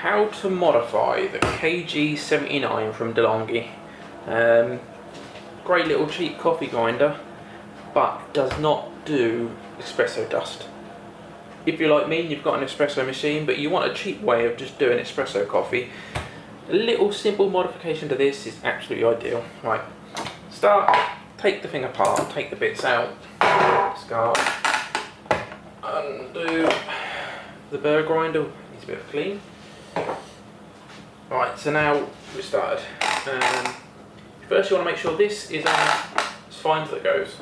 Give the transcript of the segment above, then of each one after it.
how to modify the KG79 from DeLonghi. Great little cheap coffee grinder, but does not do espresso dust. If you're like me and you've got an espresso machine but you want a cheap way of just doing espresso coffee, a little simple modification to this is absolutely ideal. Right, start, take the thing apart, take the bits out, discard, undo the burr grinder, needs a bit of clean. Right, so now we started. First you want to make sure this is on as fine as it goes,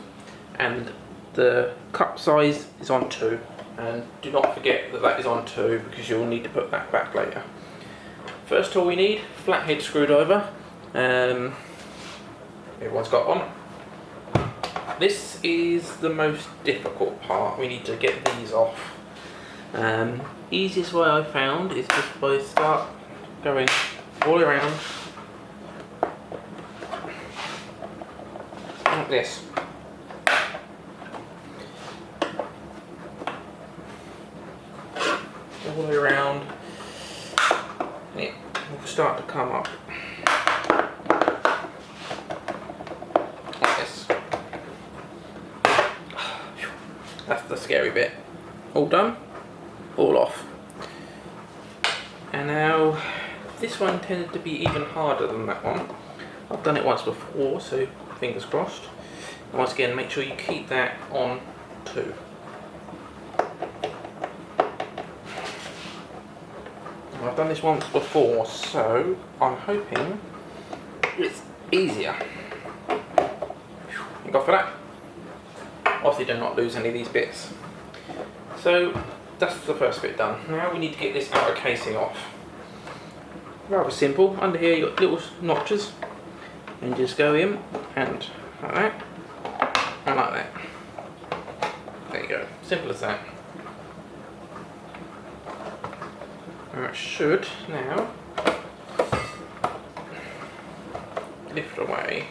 and the cup size is on 2, and do not forget that that is on 2 because you'll need to put that back later. First tool we need, flathead screwdriver. Everyone's got one. This is the most difficult part, we need to get these off. Easiest way I found is just by start going all around like this. All the way around, and it will start to come up like this. That's the scary bit. All done, all off. And now this one tended to be even harder than that one. I've done it once before, so fingers crossed. And once again, make sure you keep that on 2. I've done this once before, so I'm hoping it's easier. Thank God for that. Obviously do not lose any of these bits. So that's the first bit done. Now we need to get this outer casing off. Rather simple. Under here you've got little notches, and just go in and like that, and like that. There you go. Simple as that. And it should now lift away.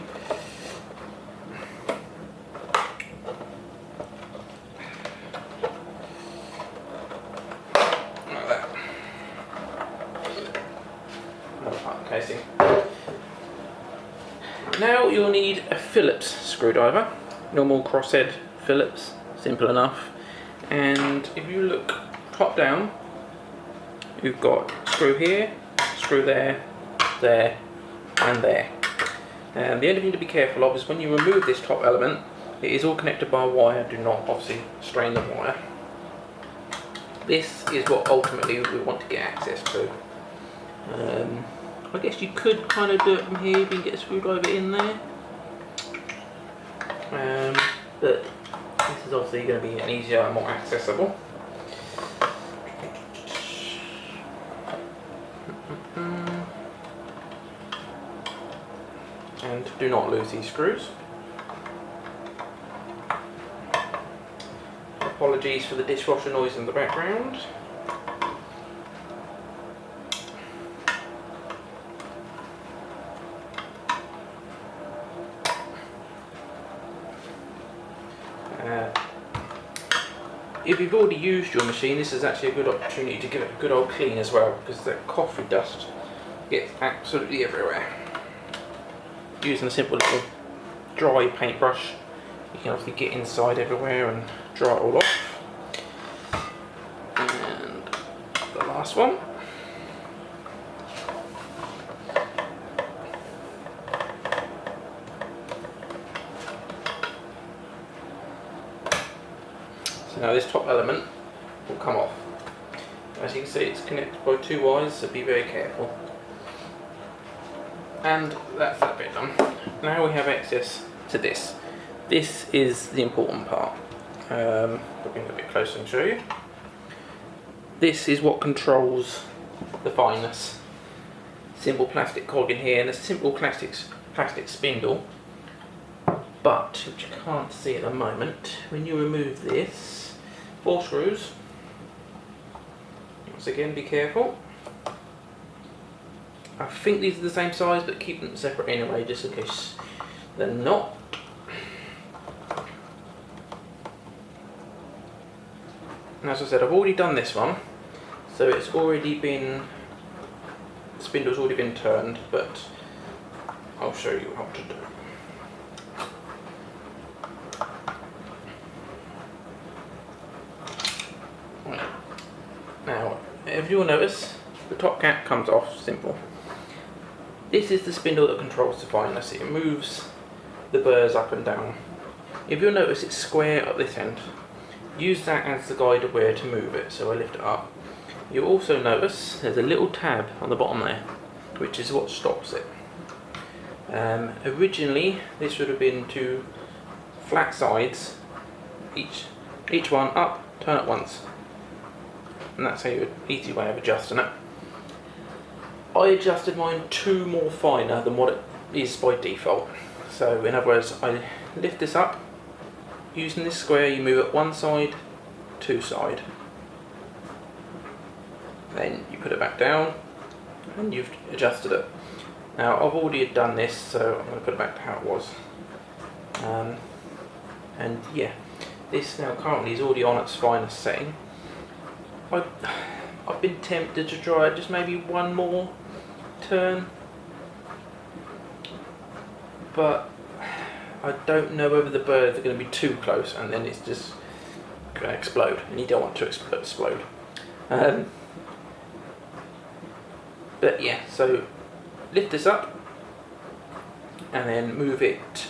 Like that. Casing. Now you'll need a fillet screwdriver, normal crosshead Phillips, simple enough. And if you look top down, you've got screw here, screw there, there, and there. And the only thing to be careful of is when you remove this top element, it is all connected by a wire. Do not obviously strain the wire. This is what ultimately we want to get access to. I guess you could kind of do it from here if you can get a screwdriver in there. But this is obviously going to be an easier and more accessible. And do not lose these screws. Apologies for the dishwasher noise in the background. If you've already used your machine, this is actually a good opportunity to give it a good old clean as well, because the coffee dust gets absolutely everywhere. Using a simple little dry paintbrush, you can obviously get inside everywhere and dry it all off. And the last one. So now this top element will come off. As you can see, it's connected by 2 wires, so be very careful. And that's that bit done. Now we have access to this. This is the important part. I'll bring it a bit closer and show you. This is what controls the fineness. Simple plastic cog in here and a simple plastic spindle. But, which you can't see at the moment, when you remove this, 4 screws. Once again, be careful. I think these are the same size, but keep them separate anyway, just in case they're not. And as I said, I've already done this one, so it's already been the spindle's already been turned, but I'll show you how to do it. Right. Now, if you'll notice, the top cap comes off, simple. This is the spindle that controls the fineness. It moves the burrs up and down. If you'll notice, it's square at this end. Use that as the guide of where to move it, so I lift it up. You'll also notice there's a little tab on the bottom there, which is what stops it. Originally, this would have been two flat sides, each one up, turn it once. And that's an easy way of adjusting it. I adjusted mine 2 more finer than what it is by default. So in other words, I lift this up, using this square you move it one side, 2 side. Then you put it back down and you've adjusted it. Now I've already done this, so I'm going to put it back to how it was. And yeah, this now currently is already on its finest setting. I've been tempted to try just maybe one more turn, but I don't know whether the burrs are going to be too close and then it's just going to explode, and you don't want to explode. But yeah, so lift this up and then move it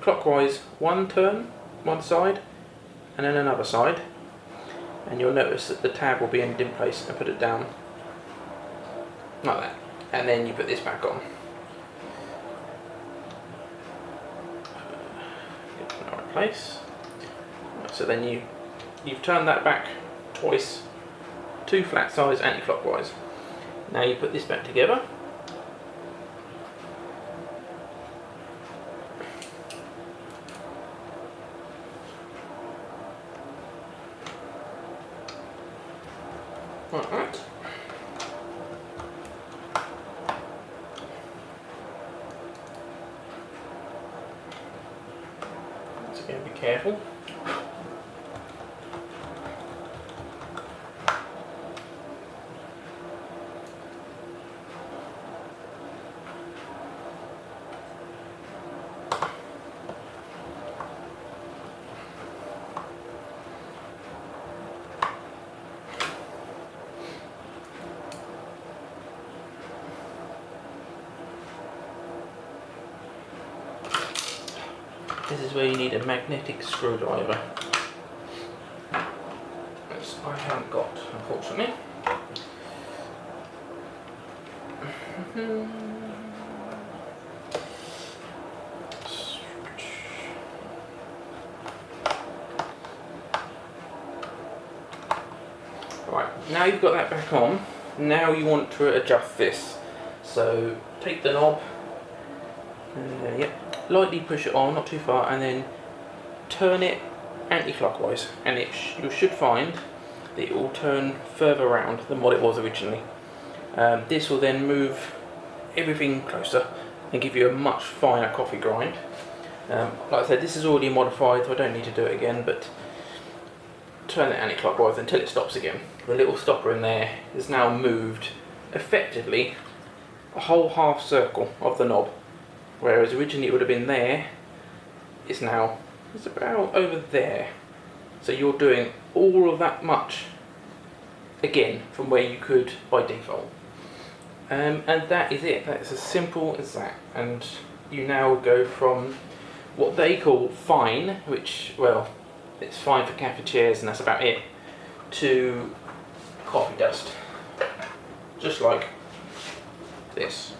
clockwise one turn, one side, and then another side, and you'll notice that the tab will be in place, and put it down like that, and then you put this back on. Get it in the right place. So then you've turned that back twice, 2 flat sides anti-clockwise. Now you put this back together. Alright. Once again, be careful. This is where you need a magnetic screwdriver, which I haven't got, unfortunately. Right, now you've got that back on, now you want to adjust this. So take the knob, lightly push it on, not too far, and then turn it anti-clockwise, and you should find that it will turn further around than what it was originally. This will then move everything closer and give you a much finer coffee grind. Like I said, this is already modified, so I don't need to do it again, but turn it anti-clockwise until it stops again. The little stopper in there is now moved effectively a whole half circle of the knob. Whereas originally it would have been there, it's about over there. So you're doing all of that much again from where you could by default. And that is it. That's as simple as that. And you now go from what they call fine, which, well, it's fine for cafetières and that's about it, to coffee dust. Just like this.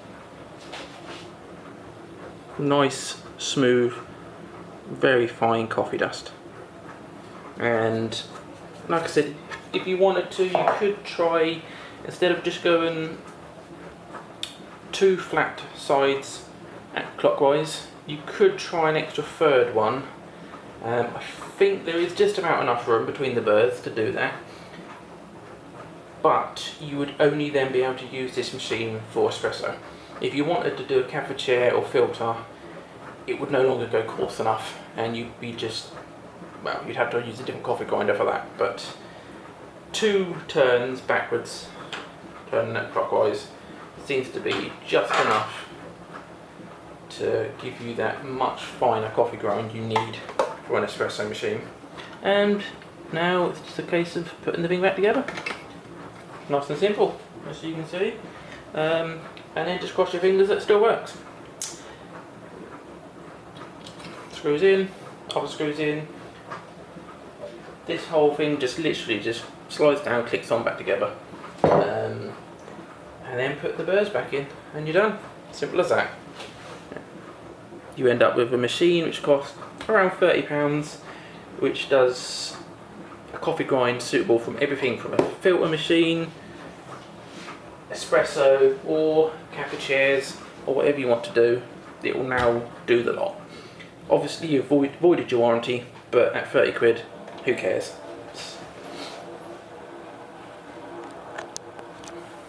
Nice, smooth, very fine coffee dust. And like I said, if you wanted to, you could try, instead of just going 2 flat sides clockwise, you could try an extra third one. I think there is just about enough room between the burrs to do that, but you would only then be able to use this machine for espresso. If you wanted to do a cafetière or filter, it would no longer go coarse enough, and you'd be you'd have to use a different coffee grinder for that. But 2 turns backwards, turning it clockwise, seems to be just enough to give you that much finer coffee grind you need for an espresso machine. And now it's just a case of putting the thing back together. Nice and simple, as you can see. And then just cross your fingers that it still works. Screws in, other screws in. This whole thing just literally just slides down, clicks on back together. And then put the burrs back in and you're done. Simple as that. You end up with a machine which costs around £30, which does a coffee grind suitable from everything from a filter machine, espresso, or cappuccinos, or whatever you want to do. It will now do the lot. Obviously you've voided your warranty, but at 30 quid, who cares?